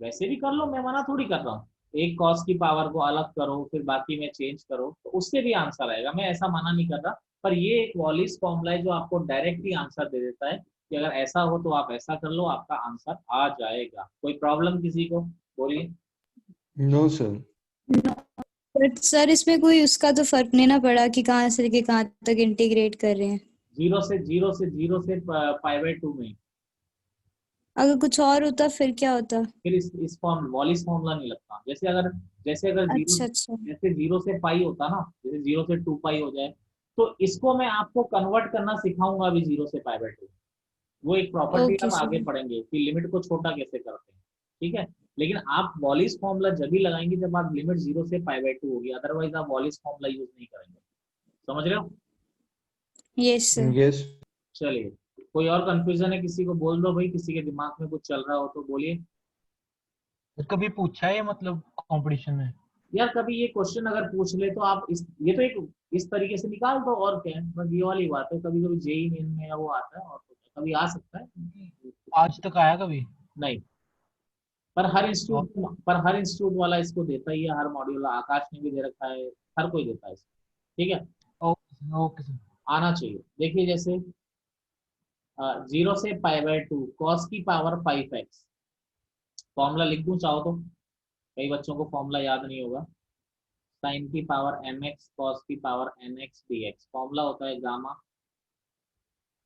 [SPEAKER 1] वैसे भी कर लो, मैं मना थोड़ी कर रहा हूँ। एक कॉस की पावर को अलग करो फिर बाकी में चेंज करो तो उससे भी आंसर आएगा, मैं ऐसा मना नहीं कर रहा। पर ये एक वॉलिस फॉर्मूला है जो आपको डायरेक्टली आंसर दे देता है कि अगर ऐसा हो तो आप ऐसा कर लो, आपका आंसर आ जाएगा। कोई प्रॉब्लम किसी को, बोलिए।
[SPEAKER 2] No sir.
[SPEAKER 4] बट सर इसमें कोई उसका तो फर्क नहीं ना पड़ा कि कहाँ से लेके कहाँ तक इंटीग्रेट कर रहे हैं।
[SPEAKER 1] 0 से π/2 में
[SPEAKER 4] अगर कुछ और होता फिर क्या होता?
[SPEAKER 1] फिर इस फॉर्म वॉलिस फॉर्मूला नहीं लगता। जैसे अगर जीरो,
[SPEAKER 4] अच्छा अच्छा।
[SPEAKER 1] जैसे 0 से पाई होता ना, जैसे 0 से 2 पाई हो जाए, तो इसको मैं आपको कन्वर्ट करना सिखाऊंगा अभी 0 से π/2। वो एक प्रॉपर्टी
[SPEAKER 4] ओके
[SPEAKER 1] हम आगे
[SPEAKER 4] सर।
[SPEAKER 1] पढ़ेंगे कि लिमिट को छोटा कैसे करते हैं। ठीक है, लेकिन आप वॉलिस फॉर्मूला जब भी लगाएंगे जब आप लिमिट 0 से π/2 होगी, अदरवाइज आप वॉलिस फॉर्मूला यूज नहीं करेंगे। समझ रहे हो?
[SPEAKER 4] Yes sir.
[SPEAKER 2] यस।
[SPEAKER 1] चलिए, कोई और कंफ्यूजन है किसी को, बोल दो भाई, किसी के दिमाग में कुछ चल रहा हो तो बोलिए।
[SPEAKER 3] तो कभी पूछा है मतलब कंपटीशन में?
[SPEAKER 1] यार कभी ये क्वेश्चन अगर पूछ ले तो आप ये तो एक इस तरीके से निकाल दो, और क्या है, बस ये वाली बात है। कभी कभी जेई मेन में या वो आता है, और तो क्या, कभी आ सकता है।
[SPEAKER 3] आज तक आया कभी?
[SPEAKER 1] नहीं, पर हर इंस्टीट्यूट वाला इसको देता ही है, हर मॉड्यूल आकाश ने भी दे रखा है, हर कोई देता है इसको। ठीक है,
[SPEAKER 3] ओके ओके सर।
[SPEAKER 1] आना चाहिए। देखिए जैसे 0 से π/2 cos की पावर 5x, फॉर्मूला लिख दूं चाहो तो, कई बच्चों को फॉर्मूला याद नहीं होगा। साइन की पावर mx cos की पावर nx dx, फॉर्मूला होता है gamma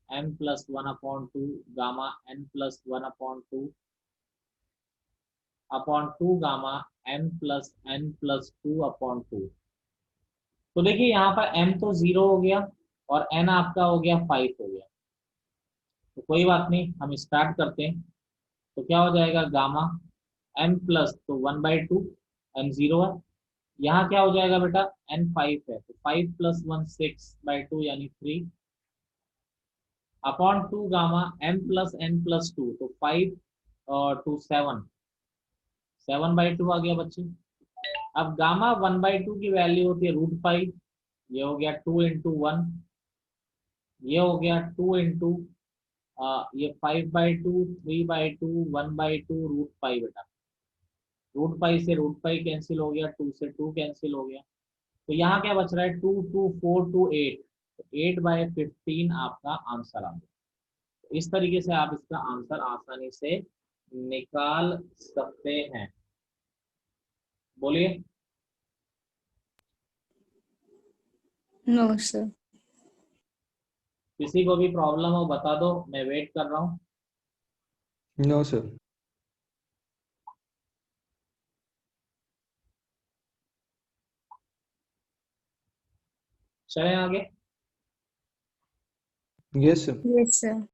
[SPEAKER 1] m + 1/2 gamma n + 1/2 upon 2 gamma m + n + 2/2। तो देखिए यहाँ पर m तो 0 हो गया और n आपका हो गया 5 हो गया, तो कोई बात नहीं, हम स्टार्ट करते हैं। तो क्या हो जाएगा, गामा m प्लस तो 1/2, n 0 है। यहाँ क्या हो जाएगा बेटा, n 5 है तो 5 + 1 6/2 यानी 3 अपॉन 2 गामा m + n + 2, तो 5 और 2 7/2 आ गया बच्चे। अब गामा 1/2 की वैल्यू होती है रूट पाई, ये हो गया 2 × 1, ये हो गया 2 × ये 5/2 3/2 1/2 रूट पाई बेटा। रूट पाई से रूट पाई कैंसिल हो गया, 2 से 2 कैंसिल हो गया, तो यहाँ क्या बच रहा है 2 2 4 2 8, तो 8/15 आपका आंसर आ गया। तो इस तरीके से आप इसका आंसर आसानी से निकाल सकते हैं। बोलिए।
[SPEAKER 4] No sir.
[SPEAKER 1] किसी को भी प्रॉब्लम हो बता दो, मैं वेट कर रहा हूँ।
[SPEAKER 2] No sir.
[SPEAKER 1] चलें आगे।
[SPEAKER 2] Yes sir.
[SPEAKER 4] Yes sir.